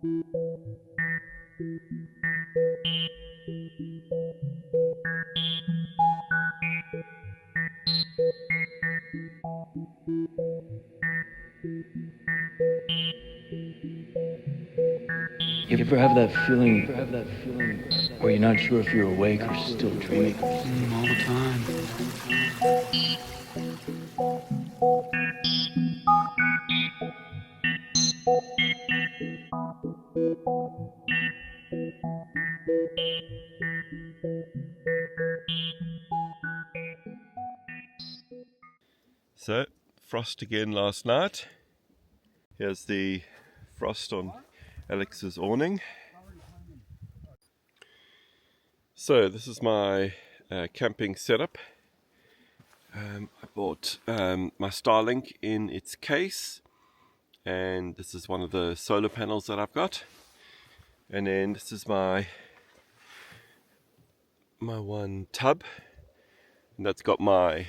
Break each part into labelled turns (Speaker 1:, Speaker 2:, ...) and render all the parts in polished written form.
Speaker 1: You ever have that feeling where you're not sure if you're awake or still dreaming?
Speaker 2: All the time.
Speaker 3: So, frost again last night. Here's the frost on Alex's awning. So, this is my camping setup. I bought my Starlink in its case, and this is one of the solar panels that I've got. And then this is my one tub, and that's got my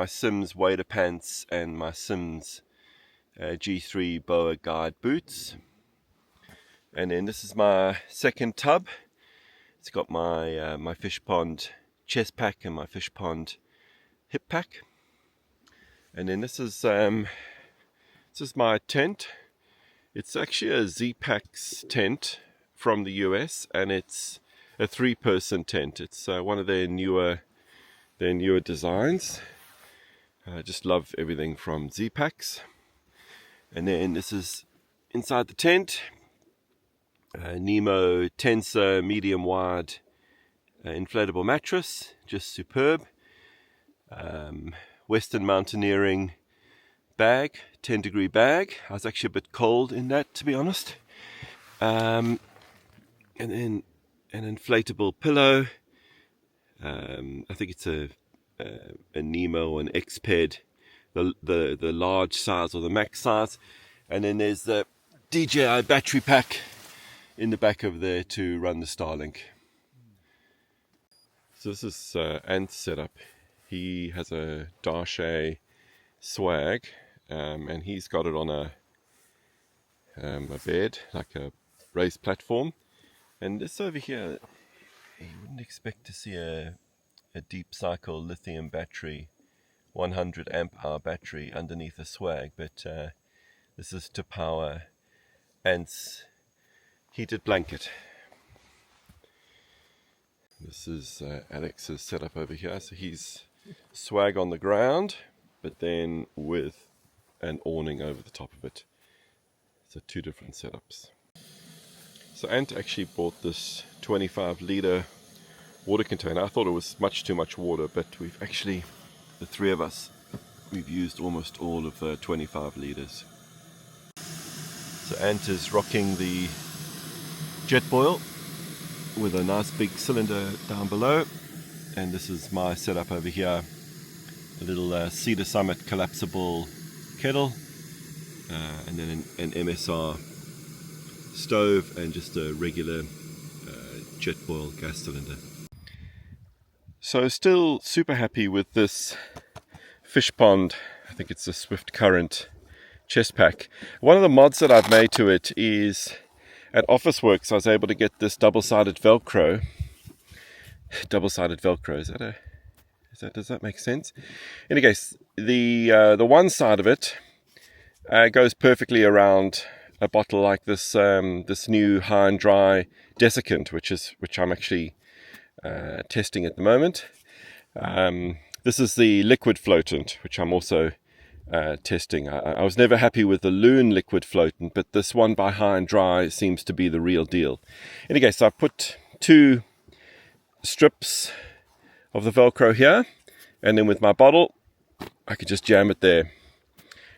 Speaker 3: Sims wader pants and my Sims G3 Boa Guide boots. And then this is my second tub. It's got my my fish pond chest pack and my fish pond hip pack. And then this is my tent. It's actually a Z-Packs tent from the US, and it's a 3-person tent. It's one of their newer designs. I just love everything from Z-Packs. And then this is inside the tent. Nemo Tensor medium wide inflatable mattress, just superb. Western Mountaineering bag, 10-degree bag. I was actually a bit cold in that, to be honest. And then an inflatable pillow. I think it's a Nemo, an X-Ped, the large size or the max size. And then there's the DJI battery pack in the back of there to run the Starlink. So this is Ant's setup. He has a Darshay swag, and he's got it on a bed, like a raised platform. And this over here, you wouldn't expect to see a deep cycle lithium battery, 100 amp hour battery underneath a swag, but this is to power Ant's heated blanket. This is Alex's setup over here. So he's swag on the ground, but then with an awning over the top of it. So 2 different setups. So Ant actually bought this 25-litre water container. I thought it was much too much water, but we've actually, the 3 of us, we've used almost all of the 25 litres. So Ant is rocking the jet boil with a nice big cylinder down below, and this is my setup over here, a little Cedar Summit collapsible kettle, and then an MSR stove, and just a regular jet boil gas cylinder. So still super happy with this fish pond. I think it's a Swift Current chest pack. One of the mods that I've made to it is, at Officeworks I was able to get this double-sided Velcro. Double-sided Velcro, does that make sense? In any case, the one side of it goes perfectly around a bottle like this this new High and Dry desiccant, which I'm actually testing at the moment. This is the liquid floatant, which I'm also testing. I was never happy with the Loon liquid floatant, but this one by High and Dry seems to be the real deal. In any case, I put 2 strips of the Velcro here, and then with my bottle I could just jam it there.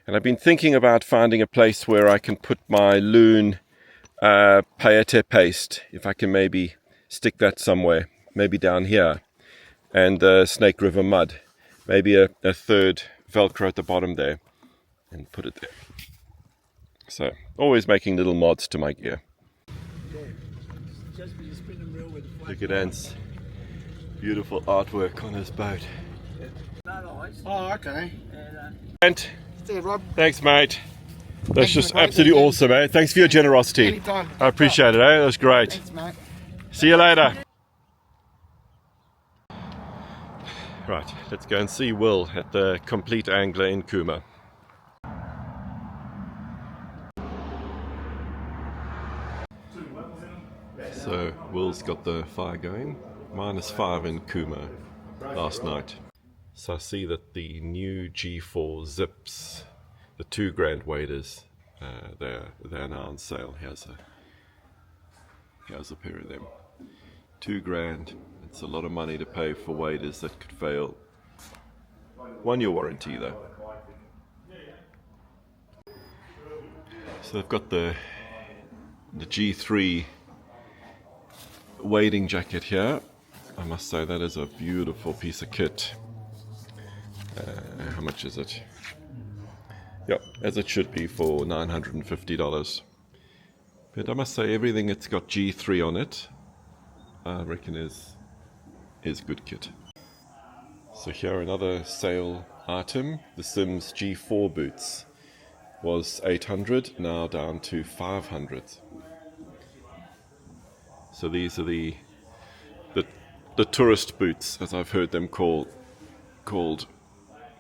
Speaker 3: And I've been thinking about finding a place where I can put my Loon paillette paste, if I can maybe stick that somewhere, maybe down here, and Snake River mud, maybe a 3rd Velcro at the bottom there, and put it there. So always making little mods to my gear. Look at Ant's beautiful artwork on his boat.
Speaker 2: Oh, okay.
Speaker 3: Ant,
Speaker 2: See you, Rob.
Speaker 3: thanks mate. That's just absolutely awesome, eh? Thanks for your generosity.
Speaker 2: Anytime.
Speaker 3: I appreciate it, eh? That was great.
Speaker 2: Thanks, mate.
Speaker 3: See you later. Right, let's go and see Will at the Compleat Angler in Cooma. So Will's got the fire going. -5 in Cooma last night. So I see that the new G4 zips, the 2 grand waders, they're now on sale. Here's a pair of them. 2 grand. It's a lot of money to pay for waders that could fail. 1-year warranty though. So they've got the G3 wading jacket here. I must say that is a beautiful piece of kit. How much is it? Yep, as it should be for $950. But I must say everything that's got G3 on it, I reckon is good kit. So here another sale item, the Sims G4 boots. Was 800, now down to 500. So these are the tourist boots, as I've heard them called,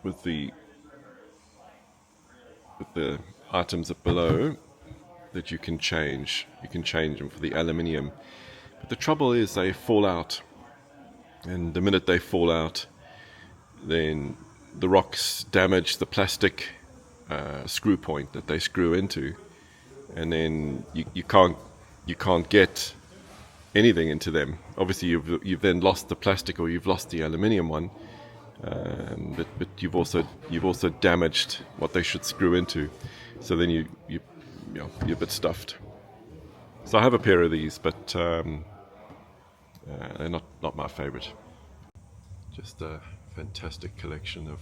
Speaker 3: with the items up below that you can change. You can change them for the aluminium. But the trouble is they fall out. And the minute they fall out, then the rocks damage the plastic screw point that they screw into. And then you can't get anything into them. Obviously you've then lost the plastic or you've lost the aluminium one. But you've also damaged what they should screw into, so then you're a bit stuffed. So I have a pair of these, but they're not my favorite. Just a fantastic collection of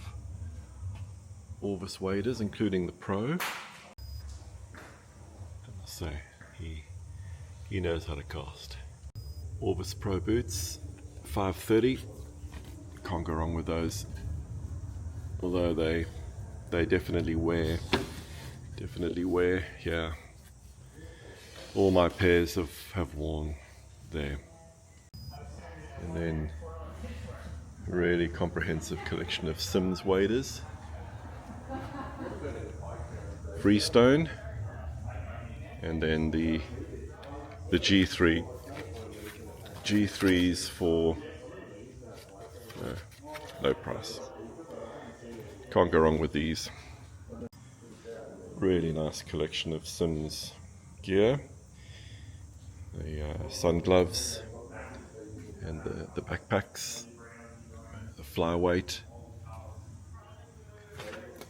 Speaker 3: Orvis waders, including the Pro. So he knows how to cast. Orvis Pro boots, $530. Can't go wrong with those, although they definitely wear. Yeah, all my pairs have worn there. And then really comprehensive collection of Sims waders, Freestone, and then the G3s for low price. Can't go wrong with these. Really nice collection of Sims gear. The sun gloves and the backpacks, the flyweight.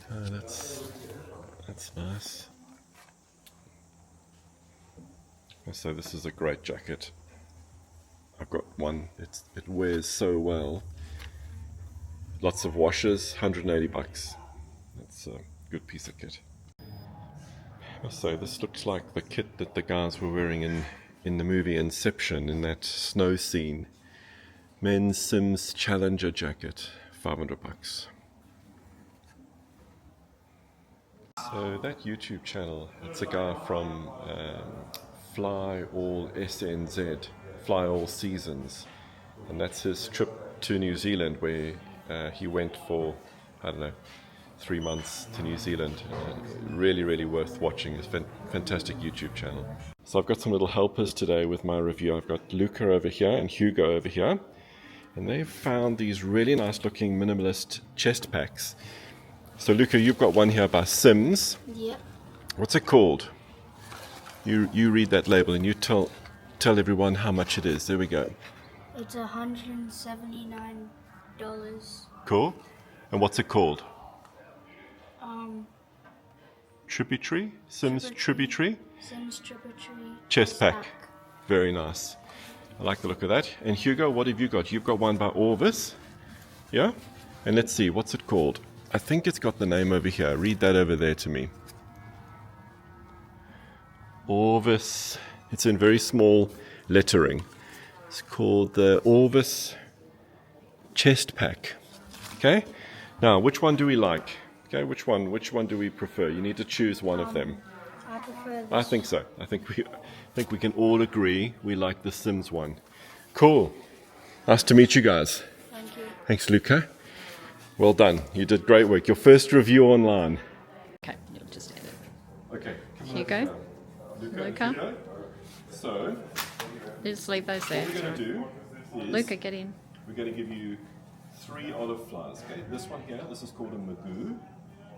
Speaker 3: That's nice. So this is a great jacket. I've got one. It wears so well. Lots of washers, $180. That's a good piece of kit. So this looks like the kit that the guys were wearing in the movie Inception, in that snow scene. Men's Sims Challenger jacket, $500. So that YouTube channel, it's a guy from Fly All SNZ, Fly All Seasons, and that's his trip to New Zealand, where he went for, 3 months to New Zealand. Really worth watching. It's a fantastic YouTube channel. So I've got some little helpers today with my review. I've got Luca over here and Hugo over here, and they've found these really nice looking minimalist chest packs. So Luca, you've got one here by Sims.
Speaker 4: Yep.
Speaker 3: What's it called? You read that label and you tell everyone how much it is. There we go.
Speaker 4: It's $179.
Speaker 3: Cool. And what's it called? Tributary? Sims Tributary?
Speaker 4: Sims Tributary.
Speaker 3: Chest pack. Very nice. I like the look of that. And Hugo, what have you got? You've got one by Orvis. Yeah? And let's see, what's it called? I think it's got the name over here. Read that over there to me. Orvis. It's in very small lettering. It's called the Orvis Chest Pack. Okay? Now, which one do we like? Okay, which one? Which one do we prefer? You need to choose one of them.
Speaker 4: I prefer this.
Speaker 3: I think so. I think we can all agree we like the Sims one. Cool. Nice to meet you guys.
Speaker 4: Thank you.
Speaker 3: Thanks, Luca. Well done. You did great work. Your first review online.
Speaker 2: Okay, you'll just edit.
Speaker 3: Okay.
Speaker 2: Here you go. Luca.
Speaker 3: Luca. So,
Speaker 2: You just leave those there.
Speaker 3: what we're going to do is
Speaker 2: Luca, get in.
Speaker 3: we're going to give you 3 olive flies. Okay, this one here, this is called a magoo.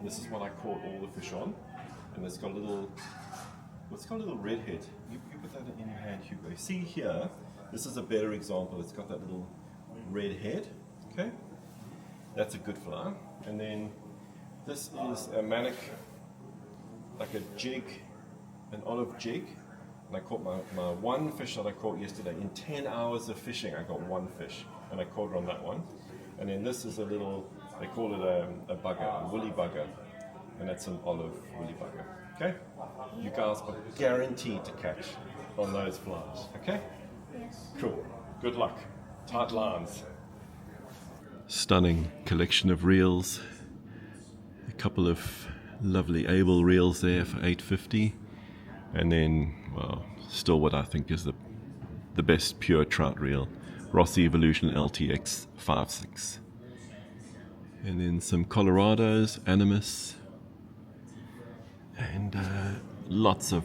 Speaker 3: This is what I caught all the fish on, and it's got a little, what's got a little red head. You put that in your hand, Hugo. See here, this is a better example. It's got that little red head. Okay, that's a good fly. And then this is a manic, like a jig, an olive jig. And I caught my one fish that I caught yesterday. In 10 hours of fishing, I got 1 fish, and I caught it on that one. And then this is a little, they call it a bugger, a woolly bugger, and that's an olive woolly bugger. Okay? You guys are guaranteed to catch on those flies. Okay?
Speaker 4: Yes.
Speaker 3: Cool. Good luck. Tight lines. Stunning collection of reels. A couple of lovely Able reels there for $8.50. And then, well, still what I think is the best pure trout reel, Rossi Evolution LTX 5.6. And then some Colorados, Animus, and lots of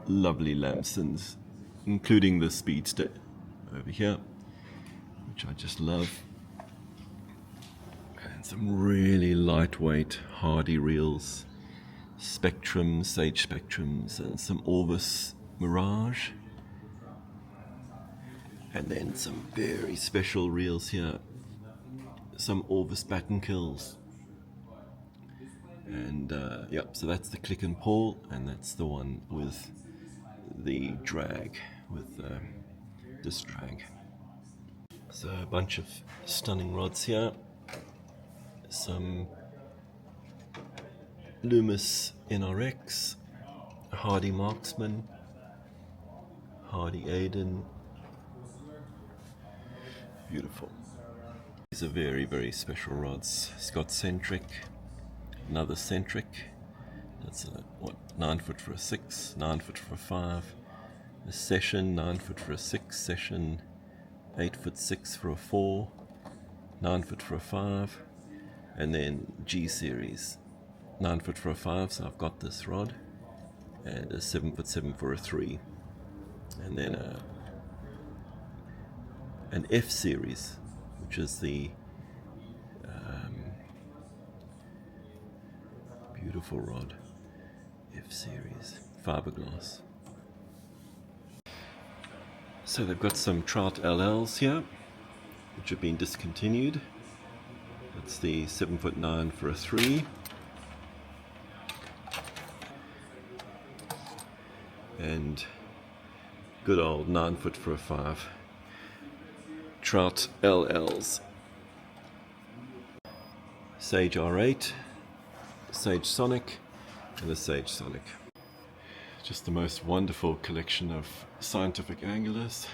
Speaker 3: lovely Lamsons, including the Speedster over here, which I just love. And some really lightweight, hardy reels. Spectrums, Sage Spectrums, and some Orvis Mirage. And then some very special reels here. Some Orvis Batten Kills. And yep, so that's the Click and Pull, and that's the one with the drag, with this drag. So a bunch of stunning rods here. Some Loomis NRX, Hardy Marksman, Hardy Aiden. Beautiful. These are very, very special rods. Scott Centric, another Centric. That's a, 9 foot for a 6, 9 foot for a 5. A Session, 9 foot for a 6, Session, 8 foot 6 for a 4, 9 foot for a 5, and then G Series. 9 foot for a 5, so I've got this rod, and a 7 foot 7 for a 3, and then an F series, which is the beautiful rod, F series, fiberglass. So they've got some Trout LLs here, which have been discontinued. That's the 7 foot 9 for a 3. And good old 9 foot for a 5 Trout LLs. Sage R8, Sage Sonic, and a Sage Sonic. Just the most wonderful collection of scientific anglers.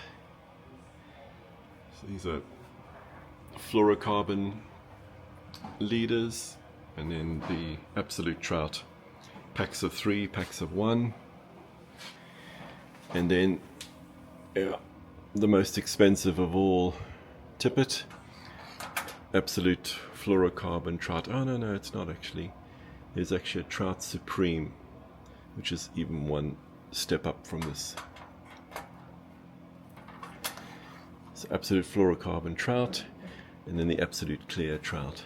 Speaker 3: So these are fluorocarbon leaders, and then the Absolute Trout, packs of 3, packs of 1. And then, yeah, the most expensive of all, Tippet, Absolute Fluorocarbon Trout. Oh, no, it's not actually. There's actually a Trout Supreme, which is even one step up from this. So Absolute Fluorocarbon Trout, and then the Absolute Clear Trout.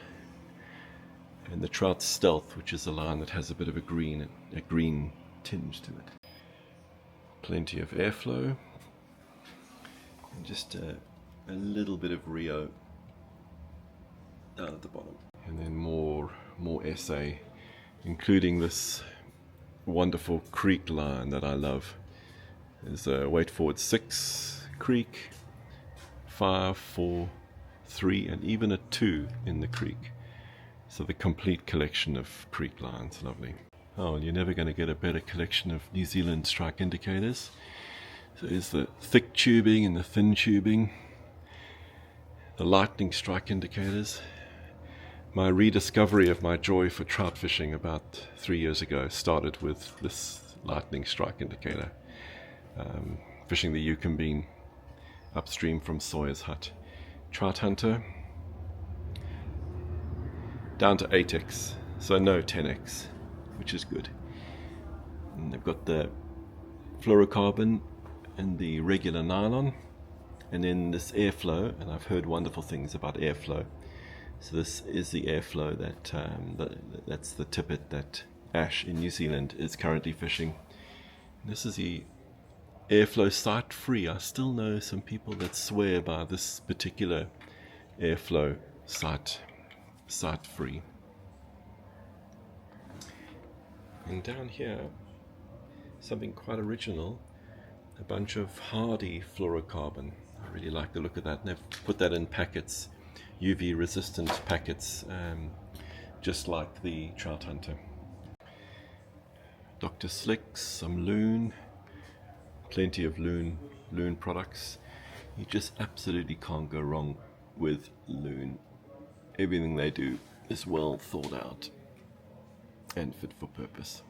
Speaker 3: And the Trout Stealth, which is a line that has a bit of a green tinge to it. Plenty of airflow, and just a little bit of Rio down at the bottom, and then more SA, including this wonderful creek line that I love. There's a wait for it 6 creek, 5, 4, 3, and even a 2 in the creek. So the complete collection of creek lines, lovely. Oh, well, you're never going to get a better collection of New Zealand strike indicators. So there's the thick tubing and the thin tubing, the lightning strike indicators, My rediscovery of my joy for trout fishing about 3 years ago started with this lightning strike indicator. Fishing the Eucumbene upstream from Sawyer's Hut. Trout hunter, down to 8x, so no 10x, which is good. And they've got the fluorocarbon and the regular nylon, and then this airflow, and I've heard wonderful things about airflow. So this is the airflow that's the tippet that Ash in New Zealand is currently fishing. And this is the airflow sight free. I still know some people that swear by this particular airflow sight free. And down here, something quite original, a bunch of hardy fluorocarbon. I really like the look of that, and they've put that in packets, UV resistant packets, just like the trout hunter. Dr. Slicks, some loon, plenty of loon products. You just absolutely can't go wrong with loon. Everything they do is well thought out and fit for purpose.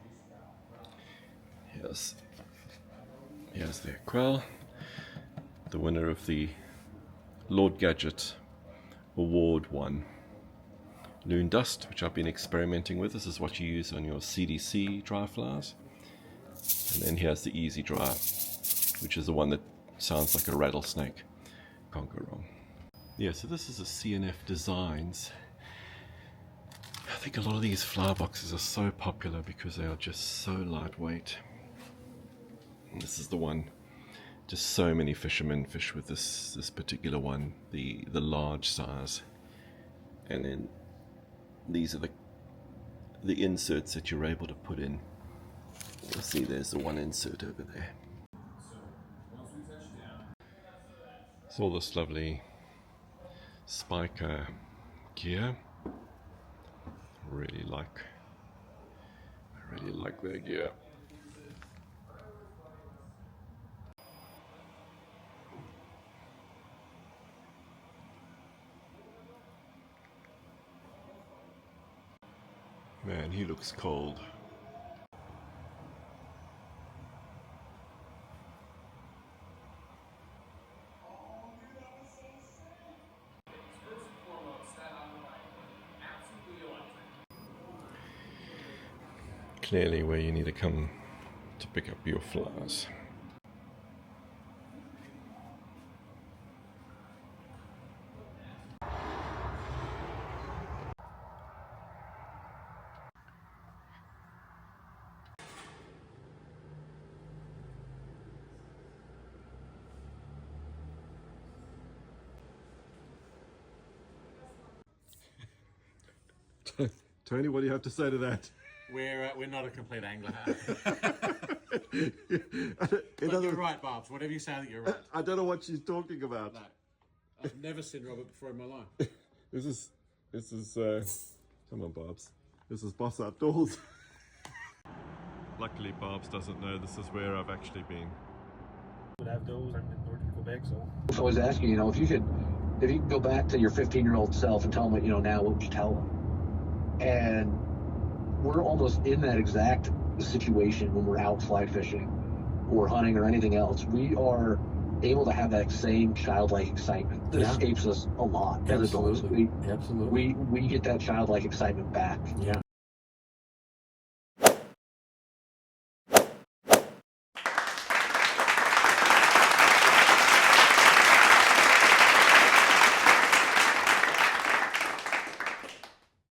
Speaker 3: Here's their quail, the winner of the Lord Gadget Award 1 loon dust, which I've been experimenting with. This is what you use on your CDC dry flies. And then here's the Easy Dry, which is the one that sounds like a rattlesnake. Can't go wrong. Yeah, so this is a CNF Designs. I think a lot of these fly boxes are so popular because they are just so lightweight. And this is the one. Just so many fishermen fish with this particular one, the large size. And then these are the inserts that you're able to put in. You'll see there's the one insert over there. It's all this lovely spiker gear. I really like their gear. Man, he looks cold. Clearly where you need to come to pick up your flies. Tony, what do you have to say to that?
Speaker 5: We're not a complete angler. But you're right, Barbs. Whatever you say, that you're right.
Speaker 3: I don't know what she's talking about.
Speaker 5: No, I've never seen Robert before in my life.
Speaker 3: This is come on, Barbs. This is Boss Outdoors. Luckily, Barbs doesn't know this is where I've actually been.
Speaker 6: Would have those. I'm in northern Quebec, so.
Speaker 7: I was asking, if you could go back to your 15-year-old self and tell them, now, what would you tell them? And we're almost in that exact situation when we're out fly fishing or hunting or anything else. We are able to have that same childlike excitement that escapes us a lot as adults.
Speaker 6: Absolutely.
Speaker 7: We get that childlike excitement back.
Speaker 6: Yeah.